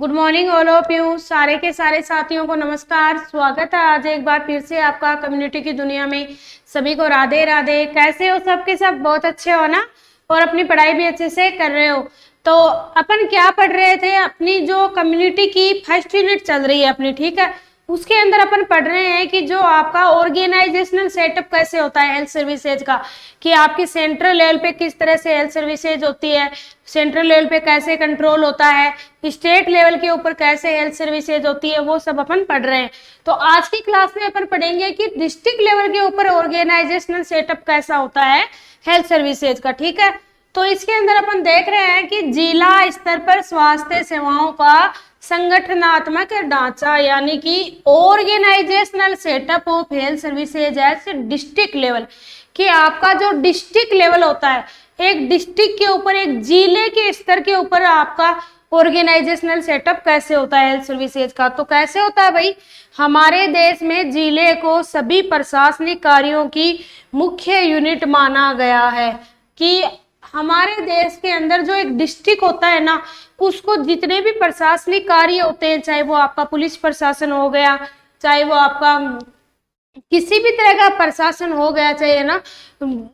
Good morning all of you. सारे के सारे साथियों को नमस्कार, स्वागत है आज एक बार फिर से आपका कम्युनिटी की दुनिया में। सभी को राधे राधे। कैसे हो सबके सब? बहुत अच्छे हो ना, और अपनी पढ़ाई भी अच्छे से कर रहे हो। तो अपन क्या पढ़ रहे थे, अपनी जो कम्युनिटी की फर्स्ट यूनिट चल रही है अपनी, ठीक है। उसके अंदर अपन पढ़ रहे हैं कि जो आपका ऑर्गेनाइजेशनल सेटअप कैसे होता है हेल्थ सर्विसेज का, कि आपकी सेंट्रल लेवल पे किस तरह से हेल्थ सर्विसेज होती है, सेंट्रल लेवल पे कैसे कंट्रोल होता है, स्टेट लेवल के ऊपर कैसे हेल्थ सर्विसेज होती है, वो सब अपन पढ़ रहे हैं। तो आज की क्लास में अपन पढ़ेंगे कि डिस्ट्रिक्ट लेवल के ऊपर ऑर्गेनाइजेशनल सेटअप कैसा होता है हेल्थ सर्विसेज का, ठीक है। तो इसके अंदर अपन देख रहे हैं कि जिला स्तर पर स्वास्थ्य सेवाओं का संगठनात्मक ढांचा, यानी कि organisational setup of health services at district level, कि आपका जो डिस्ट्रिक्ट लेवल होता है, एक डिस्ट्रिक्ट के ऊपर, एक जिले के स्तर के ऊपर आपका ऑर्गेनाइजेशनल सेटअप कैसे होता है हेल्थ सर्विसेज का। तो कैसे होता है भाई, हमारे देश में जिले को सभी प्रशासनिक कार्यों की मुख्य यूनिट माना गया है, कि हमारे देश के अंदर जो एक डिस्ट्रिक्ट होता है ना, उसको जितने भी प्रशासनिक कार्य होते हैं, चाहे वो आपका पुलिस प्रशासन हो गया, चाहे वो आपका किसी भी तरह का प्रशासन हो गया, चाहिए ना,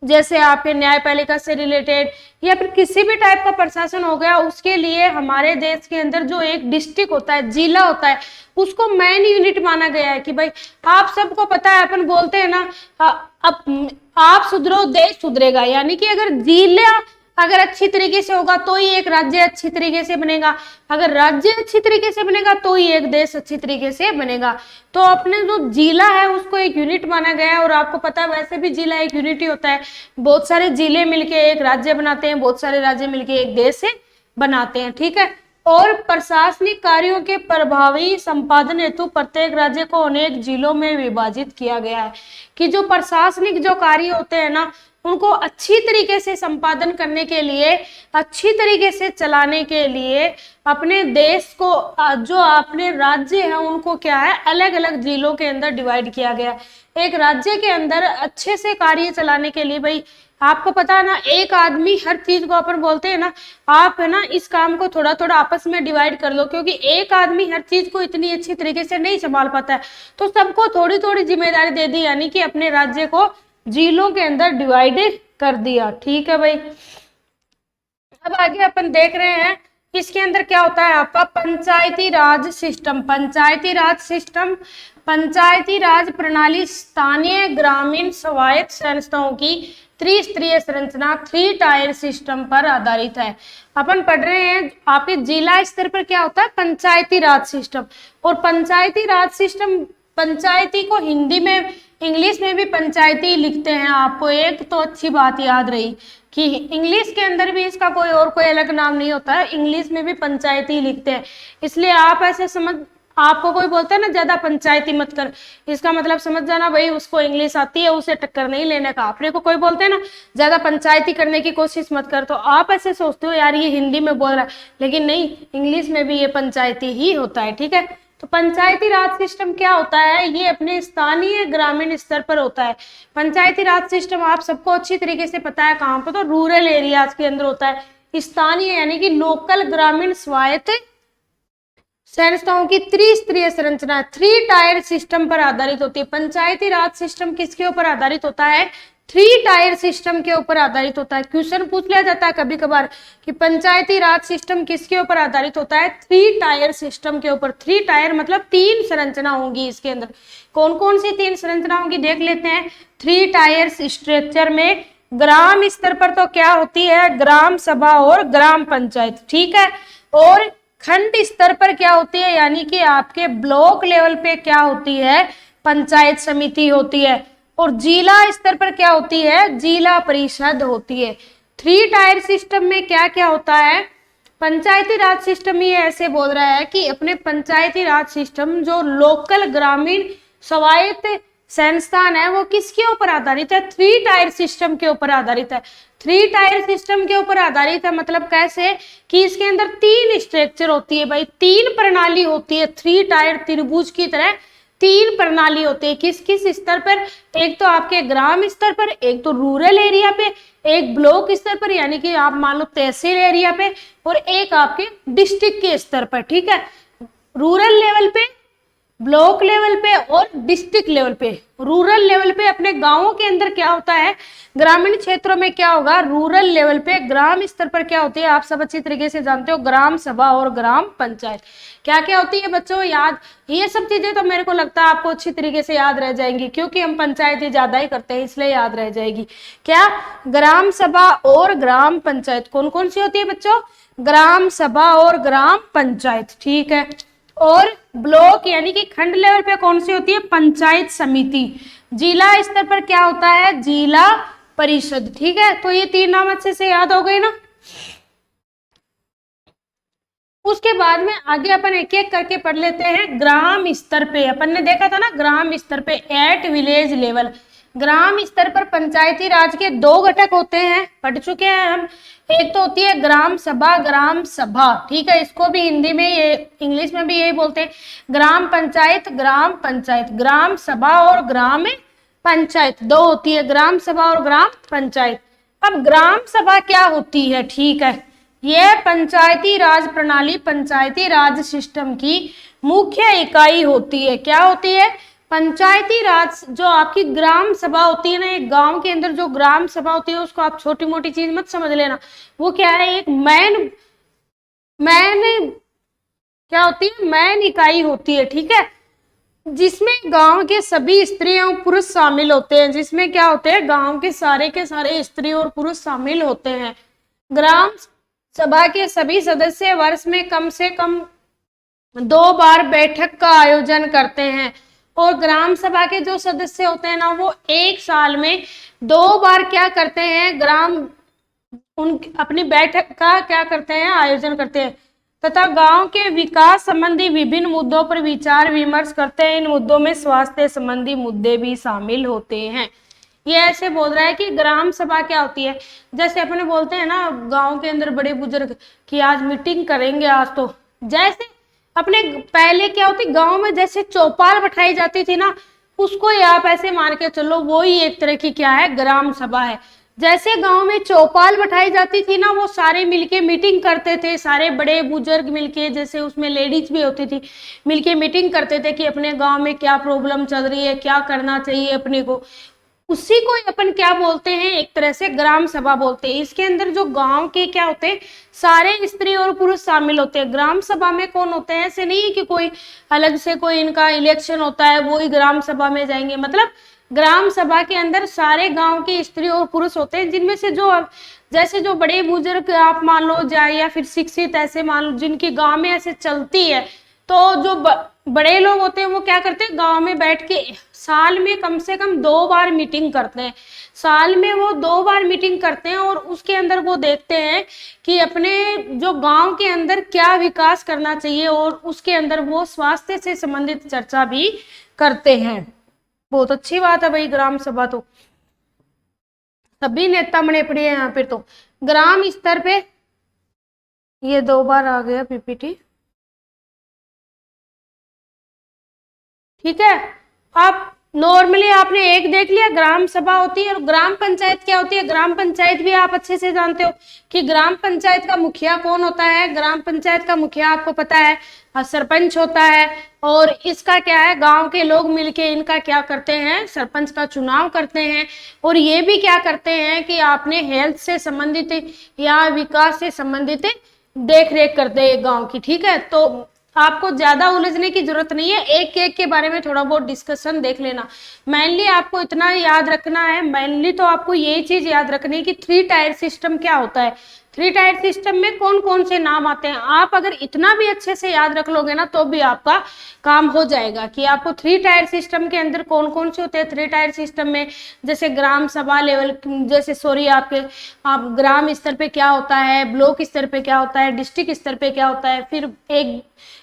जैसे आपके न्यायपालिका से रिलेटेड या फिर किसी भी टाइप का प्रशासन हो गया, उसके लिए हमारे देश के अंदर जो एक डिस्ट्रिक्ट होता है, जिला होता है, उसको मेन यूनिट माना गया है। कि भाई आप सबको पता है, अपन बोलते हैं ना, अब आप सुधरो देश सुधरेगा, यानी कि अगर जिला अगर अच्छी तरीके से होगा तो ही एक राज्य अच्छी तरीके से बनेगा, अगर राज्य अच्छी तरीके से बनेगा तो ही एक देश अच्छी तरीके से बनेगा। तो अपने जो जिला है उसको एक यूनिट माना गया है, और आपको पता है वैसे भी जिला एक यूनिट ही होता है। बहुत सारे जिले मिलके एक राज्य बनाते हैं, बहुत सारे राज्य मिलके एक देश से बनाते हैं, ठीक है। और प्रशासनिक कार्यों के प्रभावी संपादन हेतु प्रत्येक राज्य को अनेक जिलों में विभाजित किया गया है, कि जो प्रशासनिक जो कार्य होते हैं ना, उनको अच्छी तरीके से संपादन करने के लिए, अच्छी तरीके से चलाने के लिए अपने देश को, जो अपने राज्य है उनको क्या है, अलग अलग जिलों के अंदर डिवाइड किया गया। एक राज्य के अंदर अच्छे से कार्य चलाने के लिए, भाई आपको पता है ना, एक आदमी हर चीज को, अपन बोलते हैं ना, आप है ना इस काम को थोड़ा थोड़ा आपस में डिवाइड कर लो, क्योंकि एक आदमी हर चीज को इतनी अच्छी तरीके से नहीं संभाल पाता है। तो सबको थोड़ी थोड़ी जिम्मेदारी दे दी, यानी कि अपने राज्य को जिलों के अंदर डिवाइड कर दिया, ठीक है भाई। अब आगे अपन देख रहे हैं इसके अंदर क्या होता है आपका पंचायती राज सिस्टम। पंचायती राज सिस्टम, पंचायती राज प्रणाली स्थानीय ग्रामीण स्वायत्त संस्थाओं की त्रिस्तरीय संरचना, 3 टायर सिस्टम पर आधारित है। अपन पढ़ रहे हैं आपके जिला स्तर पर क्या होता है, पंचायती राज सिस्टम। और पंचायती राज सिस्टम, पंचायती को हिंदी में, इंग्लिश में भी पंचायती लिखते हैं। आपको एक तो अच्छी बात याद रही कि इंग्लिश के अंदर भी इसका कोई और कोई अलग नाम नहीं होता है, इंग्लिश में भी पंचायती लिखते हैं। इसलिए आप ऐसे समझ, आपको कोई बोलता है ना ज्यादा पंचायती मत कर, इसका मतलब समझ जाना भाई उसको इंग्लिश आती है, उसे टक्कर नहीं लेने का। अपने को कोई बोलते हैं ना ज्यादा पंचायती करने की कोशिश मत कर, तो आप ऐसे सोचते हो यार ये हिंदी में बोल रहा है, लेकिन नहीं, इंग्लिश में भी ये पंचायती ही होता है, ठीक है। तो पंचायती राज सिस्टम क्या होता है, ये अपने स्थानीय ग्रामीण स्तर पर होता है। पंचायती राज सिस्टम आप सबको अच्छी तरीके से पता है कहाँ पर, तो रूरल एरियाज के अंदर होता है। स्थानीय यानी कि लोकल ग्रामीण स्वायत्त संस्थाओं की त्रिस्तरीय संरचना, 3 टायर सिस्टम पर आधारित होती है। पंचायती राज सिस्टम किसके ऊपर आधारित होता है, 3 टायर सिस्टम के ऊपर आधारित होता है। क्वेश्चन पूछ लिया जाता है कभी कभार कि पंचायती राज सिस्टम किसके ऊपर आधारित होता है, 3 टायर सिस्टम के ऊपर। 3 टायर मतलब 3 संरचना होंगी इसके अंदर। कौन कौन सी 3 संरचना होंगी देख लेते हैं। 3 टायर स्ट्रक्चर में ग्राम स्तर पर तो क्या होती है, ग्राम सभा और ग्राम पंचायत, ठीक है। और खंड स्तर पर क्या होती है, यानी कि आपके ब्लॉक लेवल पे क्या होती है, पंचायत समिति होती है। और जिला स्तर पर क्या होती है, जिला परिषद होती है। 3 टायर सिस्टम में क्या क्या होता है, पंचायती राज सिस्टम ये ऐसे बोल रहा है कि अपने पंचायती राज सिस्टम जो लोकल ग्रामीण स्वायत्त संस्थान है वो किसके ऊपर आधारित है, 3 टायर सिस्टम के ऊपर आधारित है। 3 टायर सिस्टम के ऊपर आधारित है मतलब कैसे, कि इसके अंदर 3 स्ट्रक्चर होती है भाई, 3 प्रणाली होती है, 3 टायर त्रिभुज की तरह तीन प्रणाली होती है। किस किस स्तर पर? एक तो आपके ग्राम स्तर पर, एक तो रूरल एरिया पे, एक ब्लॉक स्तर पर यानी कि आप मान लो तहसील एरिया पे, और एक आपके डिस्ट्रिक्ट के स्तर पर। ठीक है, रूरल लेवल पे, ब्लॉक लेवल पे और डिस्ट्रिक्ट लेवल पे। रूरल लेवल पे अपने गांवों के अंदर क्या होता है, ग्रामीण क्षेत्रों में क्या होगा, रूरल लेवल पे ग्राम स्तर पर क्या होती है, आप सब अच्छी तरीके से जानते हो, ग्राम सभा और ग्राम पंचायत। क्या क्या होती है बच्चों याद? ये सब चीजें तो मेरे को लगता है आपको अच्छी तरीके से याद रह जाएंगी, क्योंकि हम पंचायती ज्यादा ही करते हैं इसलिए याद रह जाएगी। क्या? ग्राम सभा और ग्राम पंचायत कौन कौन सी होती है बच्चों? ग्राम सभा और ग्राम पंचायत। ठीक है, और ब्लॉक यानी कि खंड लेवल पे कौन सी होती है? पंचायत समिति। जिला स्तर पर क्या होता है? जिला परिषद। ठीक है, तो ये तीन नाम अच्छे से याद हो गए ना। उसके बाद में आगे अपन एक एक करके पढ़ लेते हैं। ग्राम स्तर पे अपन ने देखा था ना, ग्राम स्तर पे एट विलेज लेवल। ग्राम स्तर पर पंचायती राज के दो घटक होते हैं, पढ़ चुके हैं हम। एक तो होती है ग्राम सभा, ग्राम सभा। ठीक है, इसको भी हिंदी में ये, इंग्लिश में भी यही बोलते हैं, ग्राम पंचायत, ग्राम पंचायत। ग्राम सभा और ग्राम पंचायत दो होती है, ग्राम सभा और ग्राम पंचायत। अब ग्राम सभा क्या होती है? ठीक है, यह पंचायती राज प्रणाली, पंचायती राज सिस्टम की मुख्य इकाई होती है। क्या होती है? पंचायती राज। जो आपकी ग्राम सभा होती है ना, एक गांव के अंदर जो ग्राम सभा होती है उसको आप छोटी मोटी चीज मत समझ लेना। वो क्या है? एक मैन क्या होती है? मैन इकाई होती है। ठीक है, जिसमें गांव के सभी स्त्री और पुरुष शामिल होते हैं। जिसमें क्या होते हैं? गांव के सारे स्त्री और पुरुष शामिल होते हैं। ग्राम सभा के सभी सदस्य वर्ष में कम से कम 2 बार बैठक का आयोजन करते हैं। और ग्राम सभा के जो सदस्य होते हैं ना, वो एक साल में 2 बार क्या करते हैं? अपनी बैठक का क्या करते हैं? आयोजन करते हैं, तथा गांव के विकास संबंधी विभिन्न मुद्दों पर विचार विमर्श करते हैं। इन मुद्दों में स्वास्थ्य संबंधी मुद्दे भी शामिल होते हैं। ये ऐसे बोल रहा है कि ग्राम सभा क्या होती है, जैसे अपने बोलते हैं ना गांव के अंदर बड़े बुजुर्ग कि आज मीटिंग करेंगे, आज तो जैसे अपने पहले क्या होती, गांव में जैसे चौपाल बैठाई जाती थी ना, उसको ही आप ऐसे मान के चलो, वो ही एक तरह की क्या है? ग्राम सभा है। जैसे गांव में चौपाल बैठाई जाती थी ना, वो सारे मिलके मीटिंग करते थे, सारे बड़े बुजुर्ग मिलके, जैसे उसमें लेडीज भी होती थी, मिलके मीटिंग करते थे कि अपने गांव में क्या प्रॉब्लम चल रही है, क्या करना चाहिए अपने को। उसी को अपन क्या बोलते हैं? एक तरह से ग्राम सभा बोलते हैं। इसके अंदर जो गांव के क्या होते हैं? सारे स्त्री और पुरुष शामिल होते हैं। ग्राम सभा में कौन होते हैं? ऐसे नहीं है कि कोई अलग से कोई इनका इलेक्शन होता है वो ही ग्राम सभा में जाएंगे। मतलब ग्राम सभा के अंदर सारे गांव के स्त्री और पुरुष होते हैं, जिनमें से जो जैसे जो बड़े बुजुर्ग आप मान लो जाए, या फिर शिक्षित ऐसे मान लो जिनकी गांव में ऐसे चलती है, तो जो बड़े लोग होते हैं वो क्या करते हैं? गांव में बैठ के साल में कम से कम 2 बार मीटिंग करते हैं। साल में वो 2 बार मीटिंग करते हैं, और उसके अंदर वो देखते हैं कि अपने जो गांव के अंदर क्या विकास करना चाहिए, और उसके अंदर वो स्वास्थ्य से संबंधित चर्चा भी करते हैं। बहुत अच्छी बात है भाई, ग्राम सभा तो सभी नेता बने पड़े हैं यहाँ पे। तो ग्राम स्तर पे ये 2 बार आ गया पीपीटी। ठीक है, आप नॉर्मली आपने एक देख लिया, ग्राम सभा होती है। और ग्राम पंचायत क्या होती है? ग्राम पंचायत भी आप अच्छे से जानते हो कि ग्राम पंचायत का मुखिया कौन होता है। ग्राम पंचायत का मुखिया आपको पता है सरपंच होता है। और इसका क्या है? गांव के लोग मिलके इनका क्या करते हैं? सरपंच का चुनाव करते हैं। और ये भी क्या करते हैं कि आपने हेल्थ से संबंधित या विकास से संबंधित देख रेख करते हैं गाँव की। ठीक है, तो आपको ज्यादा उलझने की जरूरत नहीं है, एक एक के बारे में थोड़ा बहुत डिस्कशन देख लेना। मेनली आपको इतना याद रखना है, मेनली तो आपको ये चीज याद रखनी है कि 3 टायर सिस्टम क्या होता है। 3 टायर सिस्टम में कौन कौन से नाम आते हैं। आप अगर इतना भी अच्छे से याद रख लोगे ना, तो भी आपका काम हो जाएगा कि आपको 3 टायर सिस्टम के अंदर कौन कौन से होते हैं। 3 टायर सिस्टम में जैसे ग्राम सभा लेवल, जैसे सॉरी आपके आप ग्राम स्तर पे क्या होता है, ब्लॉक स्तर पे क्या होता है, डिस्ट्रिक्ट स्तर पे क्या होता है, फिर एक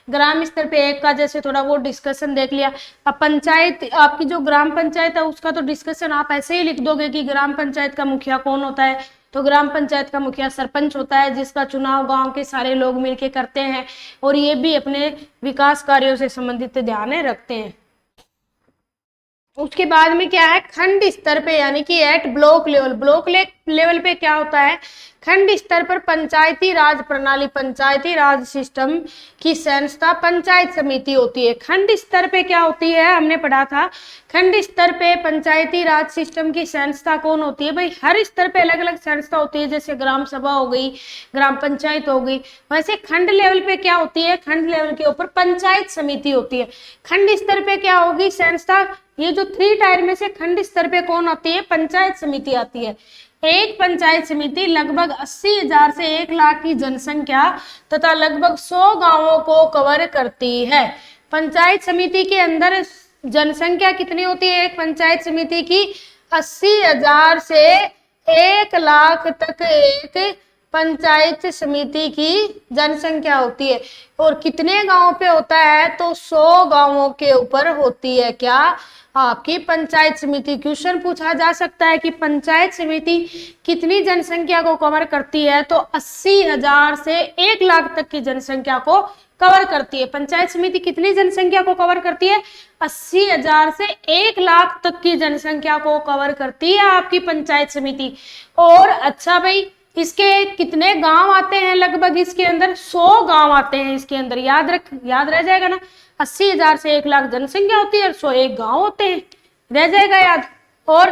ग्राम स्तर पे एक का जैसे थोड़ा वो डिस्कशन देख लिया। अब पंचायत, आपकी जो ग्राम पंचायत है उसका तो डिस्कशन आप ऐसे ही लिख दोगे कि ग्राम पंचायत का मुखिया कौन होता है। तो ग्राम पंचायत का मुखिया सरपंच होता है, जिसका चुनाव गांव के सारे लोग मिलके करते हैं, और ये भी अपने विकास कार्यों से संबंधित ध्यान रखते हैं। उसके बाद में क्या है, खंड स्तर पे यानी कि at block level, block level पे क्या होता है, खंड स्तर पर पंचायती राज प्रणाली, पंचायती राज सिस्टम की संस्था पंचायत समिति होती है। खंड स्तर पे क्या होती है, हमने पढ़ा था, खंड स्तर पे पंचायती राज सिस्टम की संस्था कौन होती है भाई, हर स्तर पे अलग अलग संस्था होती है, जैसे ग्राम सभा हो गई, ग्राम पंचायत हो गई, वैसे खंड लेवल पे क्या होती है, खंड लेवल के ऊपर पंचायत समिति होती है। खंड स्तर पे क्या होगी संस्था, ये जो 3 टायर में से खंड स्तर पे कौन आती है, पंचायत समिति आती है। एक पंचायत समिति लगभग 80,000 से 1 लाख की जनसंख्या तथा लगभग 100 गांवों को कवर करती है। पंचायत समिति के अंदर जनसंख्या कितनी होती है एक पंचायत समिति की, 80,000 से 1 लाख तक एक पंचायत समिति की जनसंख्या होती है। और कितने गांवों पे होता है, तो 100 गांवों के ऊपर होती है क्या, आपकी पंचायत समिति। क्वेश्चन पूछा जा सकता है कि पंचायत समिति कितनी जनसंख्या को कवर करती है, तो 80,000 से 1 लाख तक की जनसंख्या को कवर करती है। पंचायत समिति कितनी जनसंख्या को कवर करती है, 80,000 से 1 लाख तक की जनसंख्या को कवर करती है आपकी पंचायत समिति। और अच्छा भाई, इसके कितने गांव आते हैं, लगभग इसके अंदर 100 गांव आते हैं इसके अंदर, याद रह जाएगा ना, 80,000 से 1 लाख जनसंख्या होती है और 101 गांव होते हैं, रह जाएगा याद। और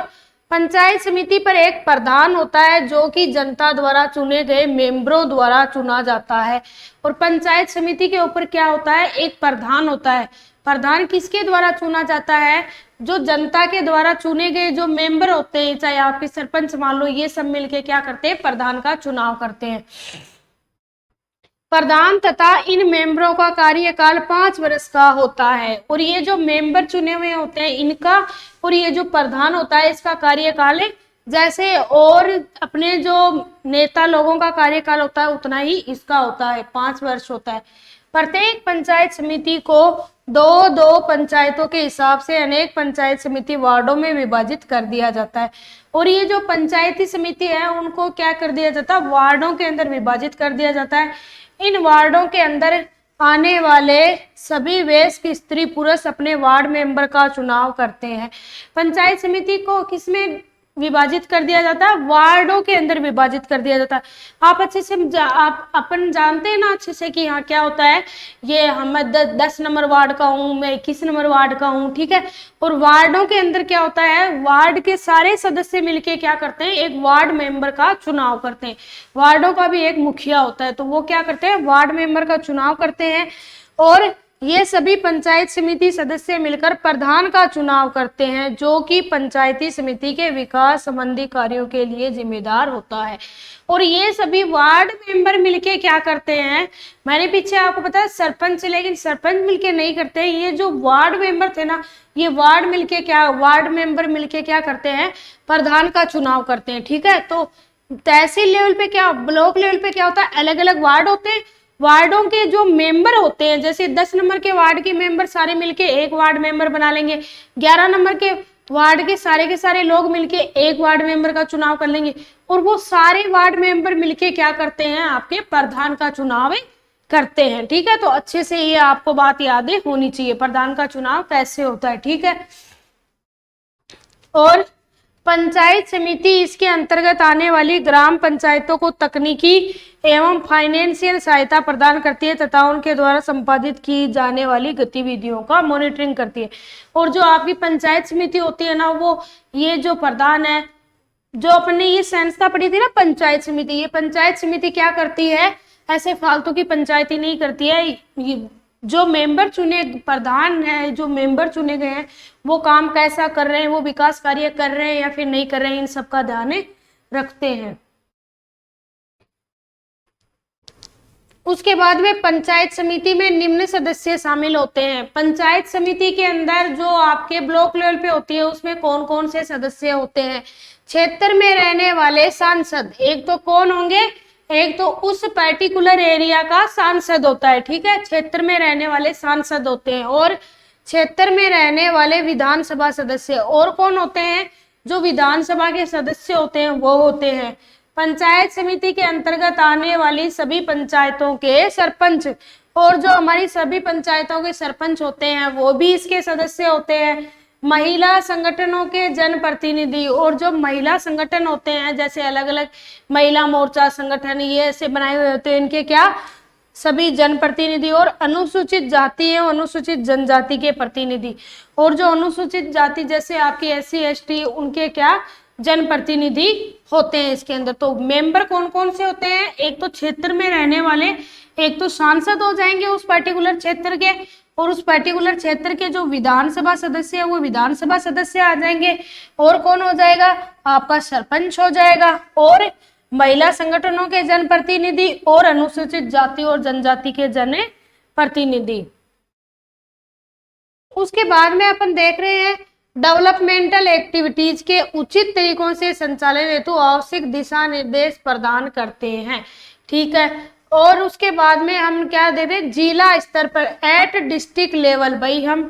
पंचायत समिति पर एक प्रधान होता है जो कि जनता द्वारा चुने गए मेंबरों द्वारा चुना जाता है। और पंचायत समिति के ऊपर क्या होता है, एक प्रधान होता है। प्रधान किसके द्वारा चुना जाता है, जो जनता के द्वारा चुने गए जो मेंबर होते हैं, चाहे आपके सरपंच मान लो, ये सब मिलके क्या करते हैं, प्रधान का चुनाव करते हैं। प्रधान तथा इन मेंबरों का कार्यकाल 5 वर्ष का होता है। और ये जो मेंबर चुने हुए होते हैं इनका, और ये जो प्रधान होता है इसका कार्यकाल जैसे और अपने जो नेता लोगों का कार्यकाल होता है उतना ही इसका होता है, 5 वर्ष होता है। प्रत्येक पंचायत समिति को 2-2 पंचायतों के हिसाब से अनेक पंचायत समिति वार्डों में विभाजित कर दिया जाता है। और ये जो पंचायती समिति है उनको क्या कर दिया जाता है, वार्डों के अंदर विभाजित कर दिया जाता है। इन वार्डों के अंदर आने वाले सभी वयस्क स्त्री पुरुष अपने वार्ड मेंबर का चुनाव करते हैं। पंचायत समिति को किसमें विभाजित कर दिया जाता है, वार्डों के अंदर विभाजित कर दिया जाता है। आप अच्छे से आप अपन जानते हैं ना अच्छे से कि यहाँ क्या होता है, ये हम 10 नंबर वार्ड का हूँ, मैं 21 नंबर वार्ड का हूँ, ठीक है। और वार्डों के अंदर क्या होता है, वार्ड के सारे सदस्य मिलके क्या करते हैं, एक वार्ड मेंबर का चुनाव करते हैं। वार्डों का भी एक मुखिया होता है, तो वो क्या करते हैं, वार्ड मेंबर का चुनाव करते हैं। और ये सभी पंचायत समिति सदस्य मिलकर प्रधान का चुनाव करते हैं, जो कि पंचायती समिति के विकास संबंधी कार्यों के लिए जिम्मेदार होता है। और ये सभी वार्ड मेंबर मिलके क्या करते हैं, मैंने पीछे आपको बताया सरपंच, लेकिन सरपंच मिलके नहीं करते, ये जो वार्ड मेंबर थे ना, ये वार्ड मेंबर मिलके क्या करते हैं, प्रधान का चुनाव करते हैं, ठीक है। तो तहसील लेवल पे क्या, ब्लॉक लेवल पे क्या होता है, अलग अलग वार्ड होते हैं, वार्डों के जो मेंबर होते हैं, जैसे 10 नंबर के वार्ड के मेंबर सारे मिलके एक वार्ड मेंबर बना लेंगे, 11 नंबर के वार्ड के सारे लोग मिलके एक वार्ड मेंबर का चुनाव कर लेंगे। और वो सारे वार्ड मेंबर मिलके क्या करते हैं, आपके प्रधान का चुनाव करते हैं, ठीक है। तो अच्छे से ये आपको बात याद होनी चाहिए, प्रधान का चुनाव कैसे होता है, ठीक है। और पंचायत समिति इसके अंतर्गत आने वाली ग्राम पंचायतों को तकनीकी एवं फाइनेंशियल सहायता प्रदान करती है तथा उनके द्वारा संपादित की जाने वाली गतिविधियों का मॉनिटरिंग करती है। और जो आपकी पंचायत समिति होती है ना, वो ये जो प्रधान है, जो अपने ये संस्था पढ़ी थी ना पंचायत समिति, ये पंचायत समिति क्या करती है, ऐसे फालतू की पंचायती नहीं करती है। जो मेंबर चुने, प्रधान है, जो मेंबर चुने गए हैं वो काम कैसा कर रहे हैं, वो विकास कार्य कर रहे हैं या फिर नहीं कर रहे हैं, इन सब का ध्यान रखते हैं। उसके बाद में पंचायत समिति में निम्न सदस्य शामिल होते हैं। पंचायत समिति के अंदर जो आपके ब्लॉक लेवल पे होती है उसमें कौन कौन से सदस्य होते हैं, क्षेत्र में रहने वाले सांसद, एक तो कौन होंगे, एक तो उस पर्टिकुलर एरिया का सांसद होता है, ठीक है, क्षेत्र में रहने वाले सांसद होते हैं। और क्षेत्र में रहने वाले विधानसभा सदस्य, और कौन होते हैं, जो विधानसभा के सदस्य होते हैं वो होते हैं पंचायत समिति के अंतर्गत आने वाली सभी पंचायतों के सरपंच। और जो हमारी सभी पंचायतों के सरपंच होते हैं वो भी इसके सदस्य होते हैं। महिला संगठनों के जनप्रतिनिधि, और जो महिला संगठन होते हैं जैसे अलग अलग महिला मोर्चा संगठन ये ऐसे बनाए हुए होते हैं, इनके क्या सभी जनप्रतिनिधि, और अनुसूचित जाति है अनुसूचित जनजाति के प्रतिनिधि, और जो अनुसूचित जाति जैसे आपकी SC ST उनके क्या जनप्रतिनिधि होते हैं इसके अंदर। तो मेंबर कौन कौन से होते हैं, एक तो क्षेत्र में रहने वाले, एक तो सांसद हो जाएंगे उस पर्टिकुलर क्षेत्र के, और उस पर्टिकुलर क्षेत्र के जो विधानसभा सदस्य है वो विधानसभा सदस्य आ जाएंगे, और कौन हो जाएगा आपका सरपंच हो जाएगा, और महिला संगठनों के जनप्रतिनिधि, और अनुसूचित जाति और जनजाति के जन प्रतिनिधि। उसके बाद में अपन देख रहे हैं डेवलपमेंटल एक्टिविटीज के उचित तरीकों से संचालन हेतु आवश्यक दिशा निर्देश प्रदान करते हैं, ठीक है। और उसके बाद में हम क्या दे रहे हैं, जिला स्तर पर एट डिस्ट्रिक्ट लेवल, भाई हम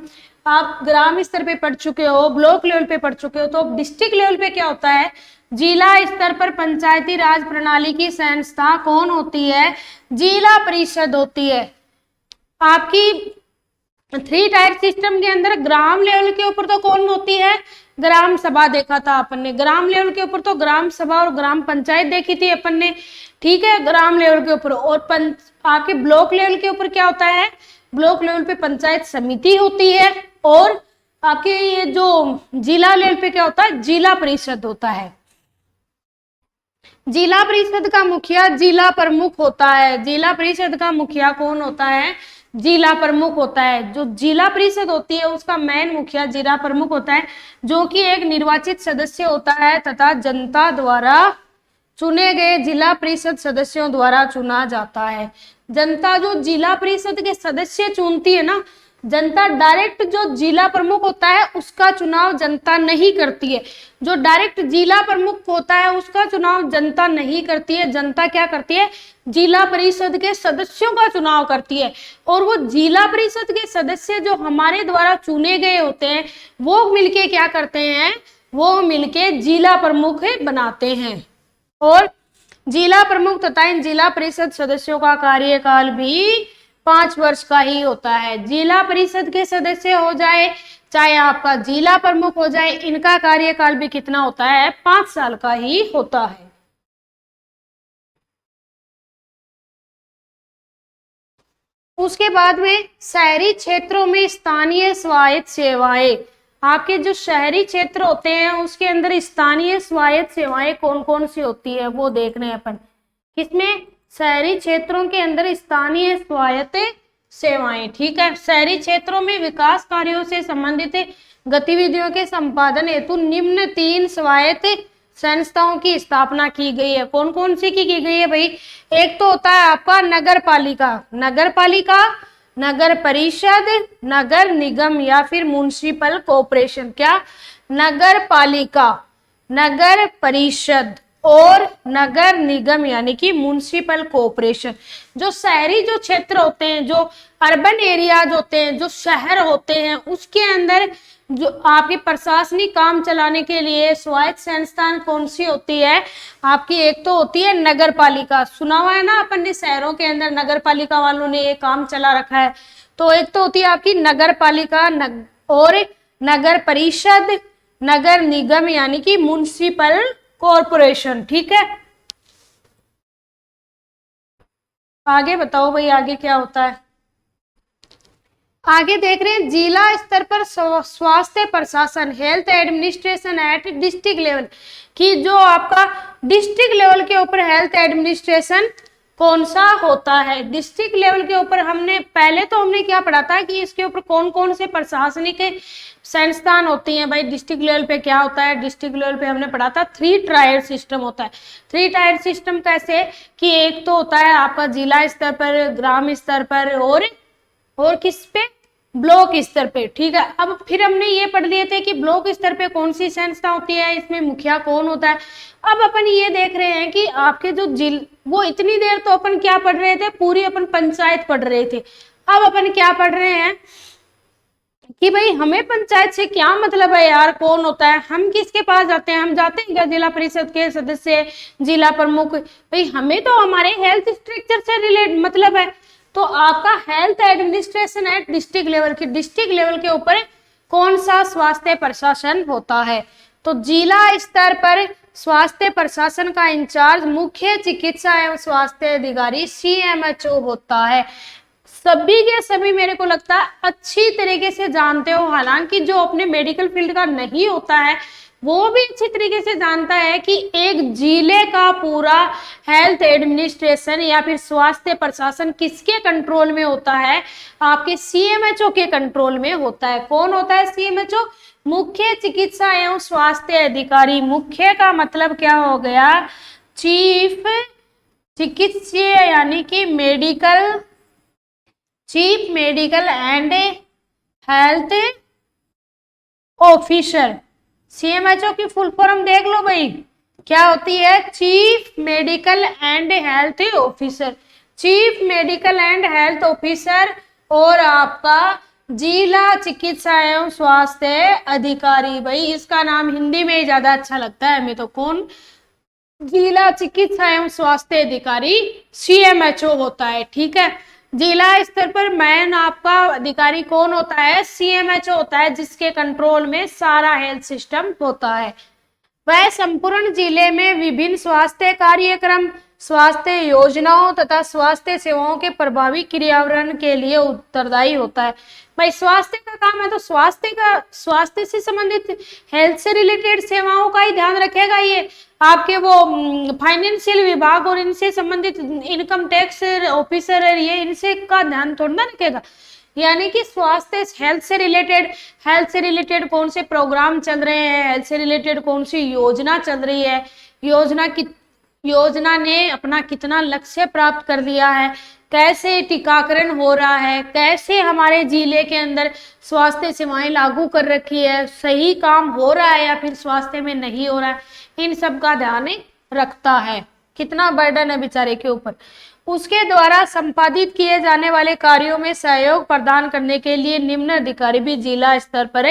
आप ग्राम स्तर पे पढ़ चुके हो, ब्लॉक लेवल पे पढ़ चुके हो, तो डिस्ट्रिक्ट लेवल पे क्या होता है, जिला स्तर पर पंचायती राज प्रणाली की संस्था कौन होती है, जिला परिषद होती है। आपकी 3 टायर सिस्टम के अंदर ग्राम लेवल के ऊपर तो कौन होती है, ग्राम सभा देखा था अपन ने, ग्राम लेवल के ऊपर तो ग्राम सभा और ग्राम पंचायत देखी थी अपन ने, ठीक है, ग्राम लेवल के ऊपर। और आपके ब्लॉक लेवल के ऊपर क्या होता है, ब्लॉक लेवल पे पंचायत समिति होती है, और आपके ये जो जिला लेवल पे क्या होता है, जिला परिषद होता है। जिला परिषद का मुखिया जिला प्रमुख होता है, जिला परिषद का मुखिया कौन होता है, जिला प्रमुख होता है। जो जिला परिषद होती है उसका मेन मुखिया जिला प्रमुख होता है, जो कि एक निर्वाचित सदस्य होता है तथा जनता द्वारा चुने गए जिला परिषद सदस्यों द्वारा चुना जाता है। जनता जो जिला परिषद के सदस्य चुनती है ना, जनता डायरेक्ट जो जिला प्रमुख होता है उसका चुनाव जनता नहीं करती है, जो डायरेक्ट जिला प्रमुख होता है उसका चुनाव जनता नहीं करती है। जनता क्या करती है, जिला परिषद के सदस्यों का चुनाव करती है, और वो जिला परिषद के सदस्य जो हमारे द्वारा चुने गए होते हैं वो मिलके क्या करते हैं, वो मिलके जिला प्रमुख बनाते हैं। और जिला प्रमुख तथा इन जिला परिषद सदस्यों का कार्यकाल भी 5 वर्ष का ही होता है। जिला परिषद के सदस्य हो जाए चाहे आपका जिला प्रमुख हो जाए, इनका कार्यकाल भी कितना होता है, 5 साल का ही होता है। उसके बाद में शहरी क्षेत्रों में स्थानीय स्वायत्त सेवाएं, आपके जो शहरी क्षेत्र होते हैं उसके अंदर स्थानीय स्वायत्त सेवाएं कौन कौन सी होती है वो देख रहे हैं अपन। किसमें, शहरी क्षेत्रों के अंदर स्थानीय स्वायत्त सेवाएं, ठीक है। शहरी क्षेत्रों में विकास कार्यों से संबंधित गतिविधियों के संपादन हेतु निम्न 3 स्वायत्त संस्थाओं की स्थापना की गई है। कौन कौन सी की गई है भाई, एक तो होता है आपका नगर पालिका, नगर पालिका, नगर परिषद, नगर निगम या फिर म्युनिसिपल कॉर्पोरेशन। क्या, नगर पालिका, नगर परिषद और नगर निगम यानी कि म्युनिसिपल कॉर्पोरेशन। जो शहरी जो क्षेत्र होते हैं, जो अर्बन एरियाज होते हैं, जो शहर होते हैं, उसके अंदर जो आपके प्रशासनिक काम चलाने के लिए स्वायत्त संस्थान कौन सी होती है आपकी, एक तो होती है नगर पालिका। सुना हुआ है ना अपन ने, शहरों के अंदर नगर पालिका वालों ने ये काम चला रखा है। तो एक तो होती है आपकी नगर पालिका और नगर परिषद, नगर निगम यानी कि म्युनिसिपल कॉर्पोरेशन, ठीक है। आगे बताओ भाई, आगे क्या होता है। आगे देख रहे हैं जिला स्तर पर स्वास्थ्य प्रशासन, health administration eight district level, कि जो आपका डिस्ट्रिक्ट लेवल के ऊपर हेल्थ एडमिनिस्ट्रेशन कौन सा होता है। डिस्ट्रिक्ट लेवल के ऊपर हमने क्या पढ़ा था कि इसके ऊपर कौन कौन से प्रशासनिक संस्थान होती हैं। भाई डिस्ट्रिक्ट लेवल पे क्या होता है, डिस्ट्रिक्ट लेवल पे हमने पढ़ा था 3 टायर सिस्टम होता है। 3 टायर सिस्टम कैसे, कि एक तो होता है आपका जिला स्तर पर, ग्राम स्तर पर और किस पे, ब्लॉक स्तर पे, ठीक है। अब फिर हमने ये पढ़ लिए थे कि ब्लॉक स्तर पे कौन सी संस्था होती है, इसमें मुखिया कौन होता है। अब अपन ये देख रहे हैं कि आपके जो वो इतनी देर तो अपन क्या पढ़ रहे थे, पूरी अपन पंचायत पढ़ रहे थे। अब अपन क्या पढ़ रहे हैं कि भाई हमें पंचायत से क्या मतलब है यार, कौन होता है, हम किसके पास जाते हैं, हम जाते हैं क्या जिला परिषद के सदस्य, जिला प्रमुख। भाई हमें तो हमारे हेल्थ स्ट्रक्चर से रिलेट मतलब है। तो आपका health administration eight district level के ऊपर कौन सा स्वास्थ्य प्रशासन होता है? तो जिला स्तर पर स्वास्थ्य प्रशासन का इंचार्ज मुख्य चिकित्सा एवं स्वास्थ्य अधिकारी CMHO होता है। सभी के सभी मेरे को लगता है अच्छी तरीके से जानते हो, हालांकि जो अपने मेडिकल फील्ड का नहीं होता है वो भी अच्छी तरीके से जानता है कि एक जिले का पूरा हेल्थ एडमिनिस्ट्रेशन या फिर स्वास्थ्य प्रशासन किसके कंट्रोल में होता है? आपके CMHO के कंट्रोल में होता है। कौन होता है CMHO? मुख्य चिकित्सा एवं स्वास्थ्य अधिकारी। मुख्य का मतलब क्या हो गया? चीफ चिकित्सीय यानी कि chief medical and health officer. CMHO की फुल फॉर्म देख लो भाई, क्या होती है? Chief medical and health officer. Chief medical and health officer और आपका जिला चिकित्सा एवं स्वास्थ्य अधिकारी। भाई इसका नाम हिंदी में ज्यादा अच्छा लगता है हमें, तो कौन? जिला चिकित्सा एवं स्वास्थ्य अधिकारी CMHO होता है। ठीक है, जिला स्तर पर मेन आपका अधिकारी कौन होता है? CMHO होता है, जिसके कंट्रोल में सारा हेल्थ सिस्टम होता है। वह संपूर्ण जिले में विभिन्न स्वास्थ्य कार्यक्रम, स्वास्थ्य योजनाओं तथा स्वास्थ्य सेवाओं के प्रभावी क्रियान्वयन के लिए उत्तरदायी होता है। भाई स्वास्थ्य का काम है तो स्वास्थ्य से संबंधित हेल्थ से रिलेटेड सेवाओं का ही ध्यान रखेगा ये। आपके वो फाइनेंशियल विभाग और इनसे संबंधित इनकम टैक्स ऑफिसर है, ये इनसे का ध्यान थोड़ा ना रखेगा। यानी कि स्वास्थ्य हेल्थ से रिलेटेड कौन से प्रोग्राम चल रहे हैं, हेल्थ से रिलेटेड कौन सी योजना चल रही है, योजना ने अपना कितना लक्ष्य प्राप्त कर लिया है, कैसे टीकाकरण हो रहा है, कैसे हमारे जिले के अंदर स्वास्थ्य सेवाएं लागू कर रखी है, सही काम हो रहा है या फिर स्वास्थ्य में नहीं हो रहा है, इन सब का ध्यान रखता है। कितना बर्डन है बेचारे के ऊपर। उसके द्वारा संपादित किए जाने वाले कार्यों में सहयोग प्रदान करने के लिए निम्न अधिकारी भी जिला स्तर पर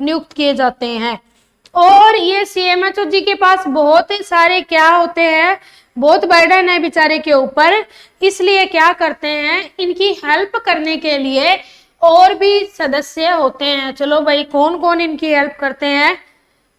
नियुक्त किए जाते हैं। और ये CMHO जी के पास बहुत सारे क्या होते हैं, बहुत बर्डन है बेचारे के ऊपर, इसलिए क्या करते हैं, इनकी हेल्प करने के लिए और भी सदस्य होते हैं। चलो भाई कौन कौन इनकी हेल्प करते हैं?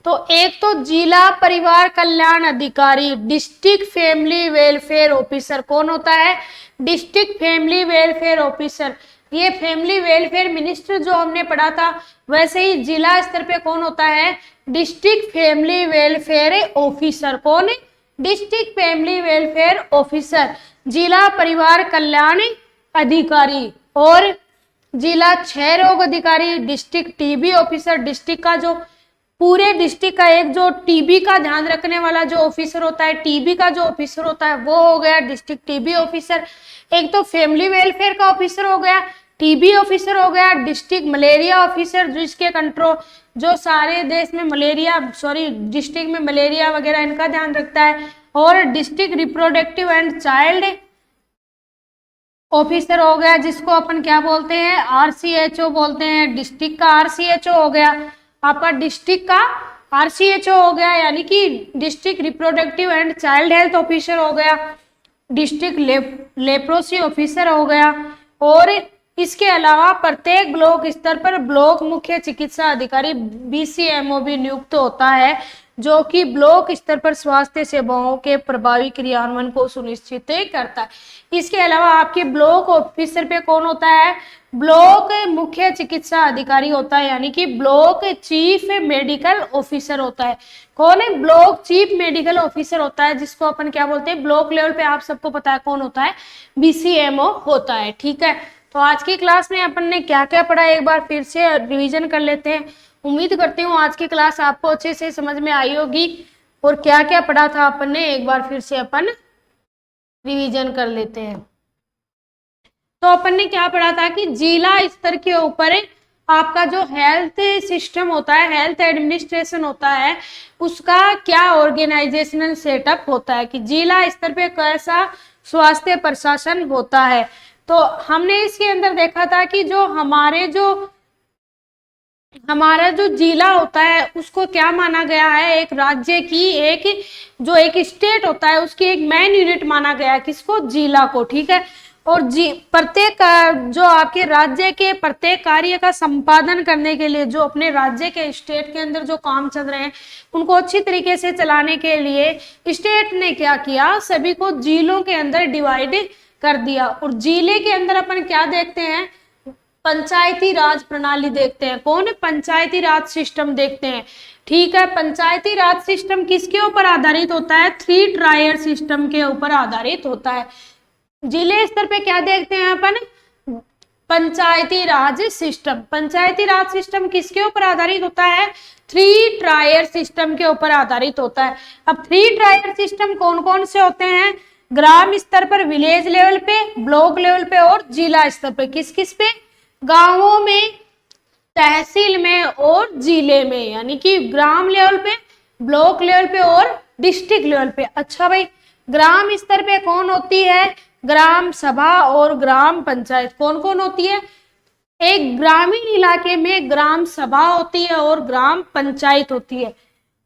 तो एक तो जिला परिवार कल्याण अधिकारी, डिस्ट्रिक्ट फैमिली वेलफेयर ऑफिसर। कौन होता है? District family welfare officer. ये फैमिली वेलफेयर मिनिस्टर जो हमने पढ़ा था, वैसे ही जिला स्तर पे कौन होता है? District family welfare officer. कौन? District family welfare officer. जिला परिवार कल्याण अधिकारी और जिला क्षय रोग अधिकारी, डिस्ट्रिक्ट TB ऑफिसर। डिस्ट्रिक्ट का जो पूरे डिस्ट्रिक्ट का एक जो TB का ध्यान रखने वाला जो ऑफिसर होता है, TB का जो ऑफिसर होता है वो हो गया डिस्ट्रिक्ट TB ऑफिसर। एक तो फैमिली वेलफेयर का ऑफिसर हो गया, TB ऑफिसर हो गया, डिस्ट्रिक्ट मलेरिया ऑफिसर जिसके कंट्रोल जो सारे देश में डिस्ट्रिक्ट में मलेरिया वगैरह इनका ध्यान रखता है। और district reproductive and child officer हो गया, जिसको अपन क्या बोलते हैं? RCHO बोलते हैं। डिस्ट्रिक्ट का RCHO हो गया, आपका डिस्ट्रिक्ट का RCHO हो गया, यानी कि district reproductive and child health officer हो गया, डिस्ट्रिक्ट लेप्रोसी ऑफिसर हो गया। और इसके अलावा प्रत्येक ब्लॉक स्तर पर ब्लॉक मुख्य चिकित्सा अधिकारी BCMO भी नियुक्त होता है, जो कि ब्लॉक स्तर पर स्वास्थ्य सेवाओं के प्रभावी क्रियान्वयन को सुनिश्चित करता है। इसके अलावा आपके ब्लॉक ऑफिसर पे कौन होता है? ब्लॉक मुख्य चिकित्सा अधिकारी होता है, यानी कि ब्लॉक चीफ मेडिकल ऑफिसर होता है। कौन है? ब्लॉक चीफ मेडिकल ऑफिसर होता है, जिसको अपन क्या बोलते हैं? ब्लॉक लेवल पे आप सबको पता है कौन होता है? BCMO होता है। ठीक है, तो आज की क्लास में अपन ने क्या क्या पढ़ा एक बार फिर से रिवीजन कर लेते हैं। उम्मीद करती हूँ आज की क्लास आपको अच्छे से समझ में आई होगी, और क्या क्या पढ़ा था अपन ने एक बार फिर से अपन रिवीजन कर लेते हैं। तो अपन ने क्या पढ़ा था कि जिला स्तर के ऊपर आपका जो हेल्थ सिस्टम होता है, हेल्थ एडमिनिस्ट्रेशन होता है, उसका क्या ऑर्गेनाइजेशनल सेटअप होता है, कि जिला स्तर पे कैसा स्वास्थ्य प्रशासन होता है। तो हमने इसके अंदर देखा था कि जो हमारा जो जिला होता है उसको क्या माना गया है? एक राज्य की एक स्टेट होता है उसकी एक मेन यूनिट माना गया है, किसको? जिला को। ठीक है, और प्रत्येक जो आपके राज्य के प्रत्येक कार्य का संपादन करने के लिए, जो अपने राज्य के स्टेट के अंदर जो काम चल रहे हैं उनको अच्छी तरीके से चलाने के लिए स्टेट ने क्या किया, सभी को जिलों के अंदर डिवाइड कर दिया। और जिले के अंदर अपन क्या देखते हैं, पंचायती राज प्रणाली देखते हैं। कौन है? पंचायती राज सिस्टम देखते हैं। ठीक है, पंचायती राज सिस्टम किसके ऊपर आधारित होता है? 3 टायर सिस्टम के ऊपर आधारित होता है। जिले स्तर पे क्या देखते हैं अपन? पंचायती राज सिस्टम। पंचायती राज सिस्टम किसके ऊपर आधारित होता है? 3 टायर सिस्टम के ऊपर आधारित होता है। अब 3 टायर सिस्टम कौन कौन से होते हैं? ग्राम स्तर पर, विलेज लेवल पे, ब्लॉक लेवल पे और जिला स्तर पे। किस किस पे? गांवों में, तहसील में और जिले में, यानी कि ग्राम लेवल पे, ब्लॉक लेवल पे और डिस्ट्रिक्ट लेवल पे। अच्छा भाई, ग्राम स्तर पे कौन होती है? ग्राम सभा और ग्राम पंचायत। कौन कौन होती है? एक ग्रामीण इलाके में ग्राम सभा होती है और ग्राम पंचायत होती है।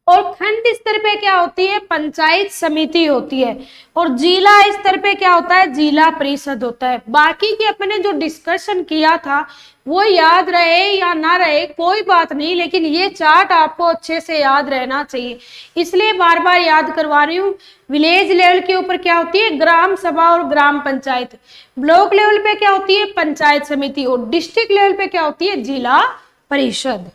और खंड स्तर पे क्या होती है? पंचायत समिति होती है। और जिला स्तर पे क्या होता है? जिला परिषद होता है। बाकी के अपने जो डिस्कशन किया था वो याद रहे या ना रहे कोई बात नहीं, लेकिन ये चार्ट आपको अच्छे से याद रहना चाहिए, इसलिए बार बार याद करवा रही हूँ। विलेज लेवल के ऊपर क्या होती है? ग्राम सभा और ग्राम पंचायत। ब्लॉक लेवल पे क्या होती है? पंचायत समिति। और डिस्ट्रिक्ट लेवल पे क्या होती है? जिला परिषद।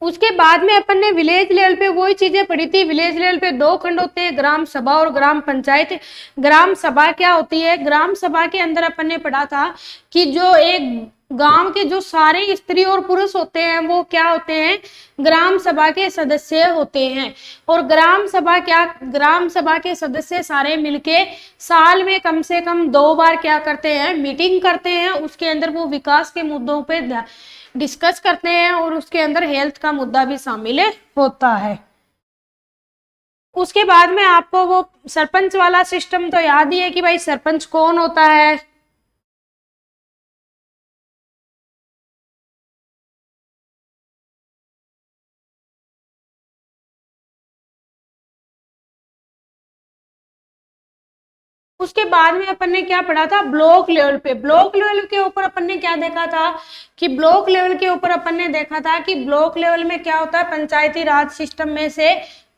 उसके बाद में अपन ने विलेज लेवल पे वही चीजें पढ़ी थी। विलेज लेवल पे 2 खंड होते हैं, ग्राम सभा और ग्राम पंचायत। ग्राम सभा क्या होती है? ग्राम सभा के अंदर अपन ने पढ़ा था कि जो एक गांव के जो सारे स्त्री और पुरुष होते हैं वो क्या होते हैं? ग्राम सभा के सदस्य होते हैं। और ग्राम सभा के सदस्य सारे मिलके साल में कम से कम 2 बार क्या करते हैं? मीटिंग करते हैं। उसके अंदर वो विकास के मुद्दों पे डिस्कस करते हैं और उसके अंदर हेल्थ का मुद्दा भी शामिल होता है। उसके बाद में आपको वो सरपंच वाला सिस्टम तो याद ही है कि भाई सरपंच कौन होता है। उसके बाद में अपन ने क्या पढ़ा था? ब्लॉक लेवल पे। ब्लॉक लेवल के ऊपर अपन ने क्या देखा था कि ब्लॉक लेवल के ऊपर अपन ने देखा था कि ब्लॉक लेवल में क्या होता है? पंचायती राज सिस्टम में से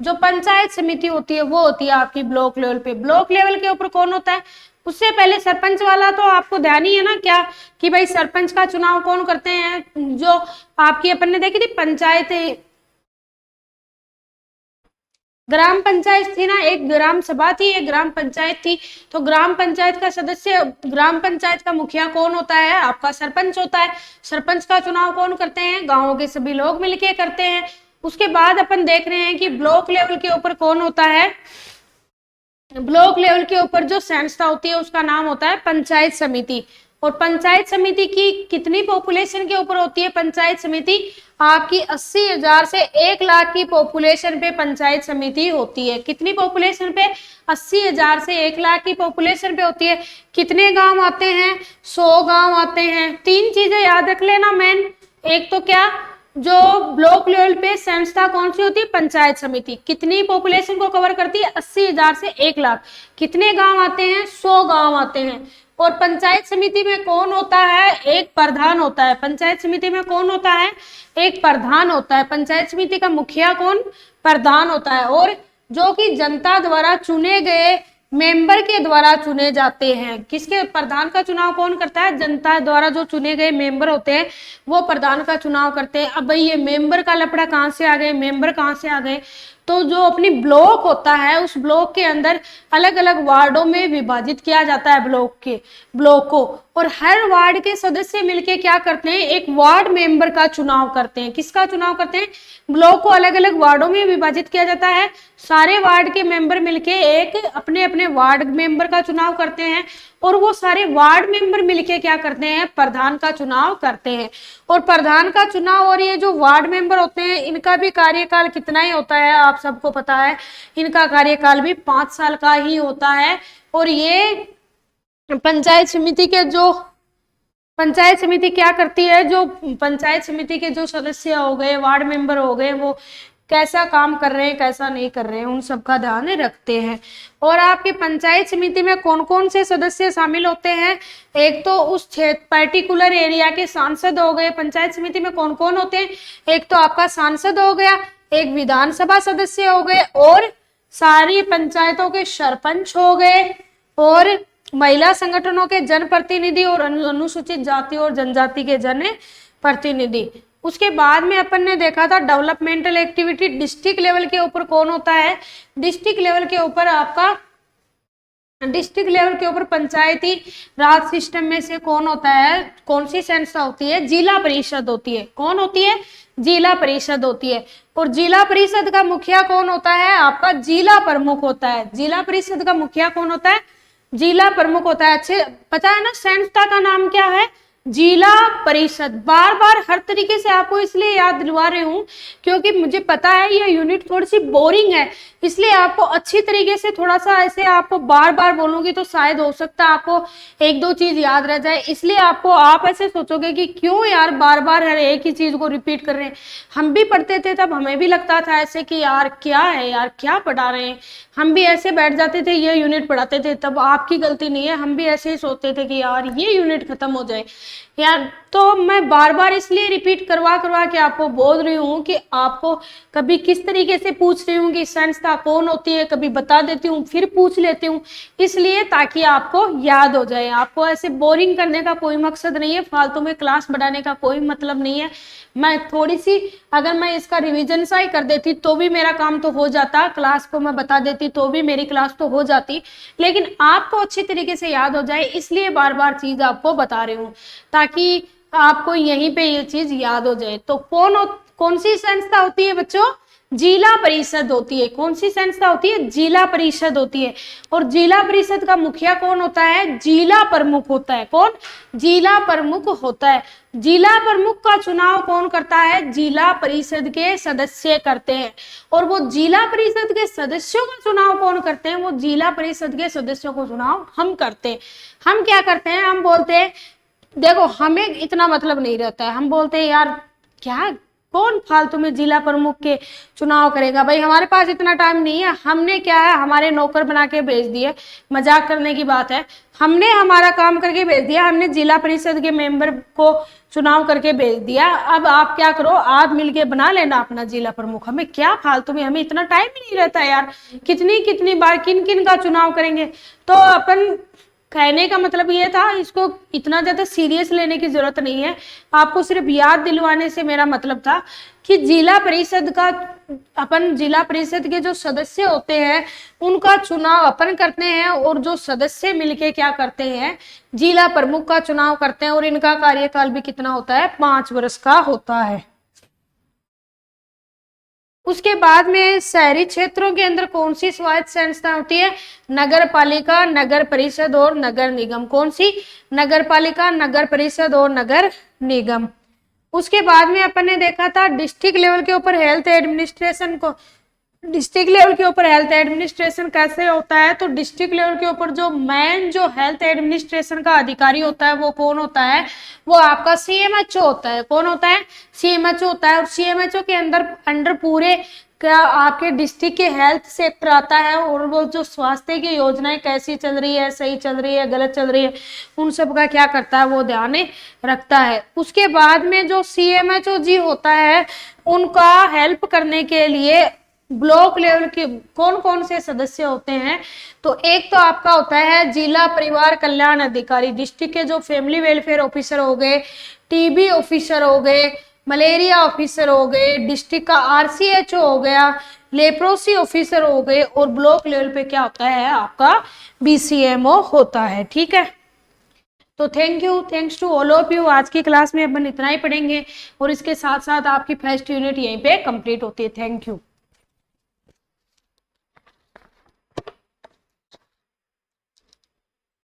जो पंचायत समिति होती है वो होती है आपकी ब्लॉक लेवल पे। ब्लॉक लेवल के ऊपर कौन होता है? उससे पहले सरपंच वाला तो आपको ध्यान ही है ना क्या, कि भाई सरपंच का चुनाव कौन करते हैं? जो आपकी अपन ने देखी थी पंचायत, ग्राम पंचायत थी ना, एक ग्राम सभा थी, एक ग्राम पंचायत थी। तो ग्राम पंचायत का सदस्य, ग्राम पंचायत का मुखिया कौन होता है? आपका सरपंच होता है। सरपंच का चुनाव कौन करते हैं? गांवों के सभी लोग मिलके करते हैं। उसके बाद अपन देख रहे हैं कि ब्लॉक लेवल के ऊपर कौन होता है? ब्लॉक लेवल के ऊपर जो संस्था होती है उसका नाम होता है पंचायत समिति। और पंचायत समिति की कितनी पॉपुलेशन के ऊपर होती है? पंचायत समिति आपकी 80,000 से 1 लाख की पॉपुलेशन पे पंचायत समिति होती है। कितनी पॉपुलेशन पे? 80,000 से 1 लाख की पॉपुलेशन पे होती है। कितने गांव आते हैं? 100 गांव आते हैं। 3 चीजें याद रख लेना मेन। एक तो क्या, जो ब्लॉक लेवल पे संस्था कौन सी होती है? पंचायत समिति। कितनी पॉपुलेशन को कवर करती है? 80,000 से 1 लाख। कितने गांव आते हैं? 100 गांव आते हैं। और पंचायत समिति में कौन होता है? एक प्रधान होता है। पंचायत समिति में कौन होता है? एक प्रधान होता है। पंचायत समिति का मुखिया कौन? प्रधान होता है। और जो कि जनता द्वारा चुने गए मेंबर के द्वारा चुने जाते हैं। किसके? प्रधान का चुनाव कौन करता है? जनता द्वारा जो चुने गए मेंबर होते हैं वो प्रधान का चुनाव करते हैं। अब भाई ये मेंबर का लफड़ा कहाँ से आ गए? मेंबर कहाँ से आ गए? तो जो अपनी ब्लॉक होता है उस ब्लॉक के अंदर अलग अलग वार्डों में विभाजित किया जाता है ब्लॉक को, और हर वार्ड के सदस्य मिलके क्या करते हैं? एक वार्ड मेंबर का चुनाव करते हैं। किसका चुनाव करते हैं? ब्लॉक को अलग अलग वार्डों में विभाजित किया जाता है। सारे वार्ड के मेंबर मिलके एक अपने अपने वार्ड मेंबर का चुनाव करते हैं, और वो सारे वार्ड मेंबर मिलके क्या करते हैं? प्रधान का चुनाव करते हैं। और प्रधान का चुनाव और ये जो वार्ड मेंबर होते हैं इनका भी कार्यकाल कितना ही होता है? आप सबको पता है, इनका कार्यकाल भी 5 साल का ही होता है। और ये पंचायत समिति क्या करती है? जो पंचायत समिति के जो सदस्य हो गए, वार्ड मेंबर हो गए, वो कैसा काम कर रहे हैं कैसा नहीं कर रहे हैं, उन सब का ध्यान रखते हैं। और आपकी पंचायत समिति में कौन कौन से सदस्य शामिल होते हैं? एक तो उस क्षेत्र पर्टिकुलर एरिया के सांसद हो गए। पंचायत समिति में कौन कौन होते हैं? एक तो आपका सांसद हो गया, एक विधानसभा सदस्य हो गए, और सारी पंचायतों के सरपंच हो गए, और महिला संगठनों के जनप्रतिनिधि, और अनुसूचित जाति और जनजाति के जन प्रतिनिधि। उसके बाद में अपन ने देखा था डेवलपमेंटल एक्टिविटी डिस्ट्रिक्ट लेवल के ऊपर कौन होता है? डिस्ट्रिक्ट लेवल के ऊपर आपका पंचायती राज सिस्टम में से कौन होता है? कौन सी संस्था होती है? जिला परिषद होती है। कौन होती है? जिला परिषद होती है। और जिला परिषद का मुखिया कौन होता है? आपका जिला प्रमुख होता है। जिला परिषद का मुखिया कौन होता है? जिला प्रमुख होता है। अच्छे पता है ना संस्था का नाम क्या है? जिला परिषद। बार बार हर तरीके से आपको इसलिए याद दिलवा रही हूँ क्योंकि मुझे पता है ये यूनिट थोड़ी सी बोरिंग है, इसलिए आपको अच्छी तरीके से थोड़ा सा ऐसे आपको बार बार बोलूंगी तो शायद हो सकता है आपको एक दो चीज याद रह जाए। इसलिए आपको आप ऐसे सोचोगे कि क्यों यार बार बार हर एक ही चीज को रिपीट कर रहे हैं। हम भी पढ़ते थे तब हमें भी लगता था ऐसे कि यार क्या है, यार क्या पढ़ा रहे हैं। हम भी ऐसे बैठ जाते थे, ये यूनिट पढ़ाते थे, तब आपकी गलती नहीं है, हम भी ऐसे ही सोचते थे कि यार ये यूनिट खत्म हो जाए यार। तो मैं बार बार इसलिए रिपीट करवा करवा के आपको बोल रही हूँ कि आपको कभी किस तरीके से पूछ रही हूँ कि संस्था कौन होती है, कभी बता देती हूँ फिर पूछ लेती हूँ, इसलिए ताकि आपको याद हो जाए। आपको ऐसे बोरिंग करने का कोई मकसद नहीं है, फालतू में क्लास बढ़ाने का कोई मतलब नहीं है। मैं थोड़ी सी अगर मैं इसका रिवीजन सा ही कर देती तो भी मेरा काम तो हो जाता, क्लास को मैं बता देती तो भी मेरी क्लास तो हो जाती, लेकिन आपको अच्छी तरीके से याद हो जाए इसलिए बार बार चीज आपको बता रही हूँ ताकि आपको यहीं पे ये चीज याद हो जाए। तो कौन सी संस्था होती है बच्चों? जिला परिषद होती है। कौन सी संस्था होती है? जिला परिषद होती है। और जिला परिषद का मुखिया कौन होता है? जिला प्रमुख होता है। कौन? जिला प्रमुख होता है। जिला प्रमुख का चुनाव कौन करता है? जिला परिषद के सदस्य करते हैं। और वो जिला परिषद के सदस्यों का चुनाव कौन करते हैं? वो जिला परिषद के सदस्यों को चुनाव हम करते हैं। हम क्या करते हैं? हम बोलते हैं देखो हमें इतना मतलब नहीं रहता है, हम बोलते हैं यार क्या कौन फालतू में जिला प्रमुख के चुनाव करेगा, भाई हमारे पास इतना टाइम नहीं है। हमने क्या है हमारे नौकर बना के भेज दिए, मजाक करने की बात है, हमने हमारा काम करके भेज दिया, हमने जिला परिषद के मेंबर को चुनाव करके भेज दिया। अब आप क्या करो, आप मिलके बना लेना अपना जिला प्रमुख। हमें क्या फालतू में, हमें इतना टाइम ही नहीं रहता यार, कितनी बार किन किन का चुनाव करेंगे। तो अपन कहने का मतलब ये था, इसको इतना ज्यादा सीरियस लेने की जरूरत नहीं है, आपको सिर्फ याद दिलवाने से मेरा मतलब था कि जिला परिषद का अपन जिला परिषद के जो सदस्य होते हैं उनका चुनाव अपन करते हैं, और जो सदस्य मिलके क्या करते हैं जिला प्रमुख का चुनाव करते हैं। और इनका कार्यकाल भी कितना होता है? 5 वर्ष का होता है। उसके बाद में शहरी क्षेत्रों के अंदर कौन सी स्वायत्त संस्था होती है? नगर पालिका, नगर परिषद और नगर निगम। कौन सी? नगर पालिका, नगर परिषद और नगर निगम। उसके बाद में अपन ने देखा था डिस्ट्रिक्ट लेवल के ऊपर हेल्थ एडमिनिस्ट्रेशन को, डिस्ट्रिक्ट लेवल के ऊपर हेल्थ एडमिनिस्ट्रेशन कैसे होता है? तो डिस्ट्रिक्ट लेवल के ऊपर जो मेन जो हेल्थ एडमिनिस्ट्रेशन का अधिकारी होता है वो कौन होता है? वो आपका सीएमएचओ होता है। कौन होता है? सीएमएचओ होता है। और सीएमएचओ के अंडर पूरे क्या आपके डिस्ट्रिक्ट के हेल्थ सेक्टर आता है, और वो जो स्वास्थ्य की योजनाएं कैसी चल रही है, सही चल रही है, गलत चल रही है, उन सब का क्या करता है? वो ध्यान रखता है। उसके बाद में जो सीएमएचओ जी होता है उनका हेल्प करने के लिए ब्लॉक लेवल के कौन कौन से सदस्य होते हैं? तो एक तो आपका होता है जिला परिवार कल्याण अधिकारी, डिस्ट्रिक्ट के जो फैमिली वेलफेयर ऑफिसर हो गए, टीबी ऑफिसर हो गए, मलेरिया ऑफिसर हो गए, डिस्ट्रिक्ट का आरसीएचओ हो गया, लेप्रोसी ऑफिसर हो गए, और ब्लॉक लेवल पे क्या होता है? आपका बीसीएमओ होता है। ठीक है, तो thanks to all of you. आज की क्लास में अपन इतना ही पढ़ेंगे और इसके साथ साथ आपकी फर्स्ट यूनिट यहीं पे कंप्लीट होती है। Thank you.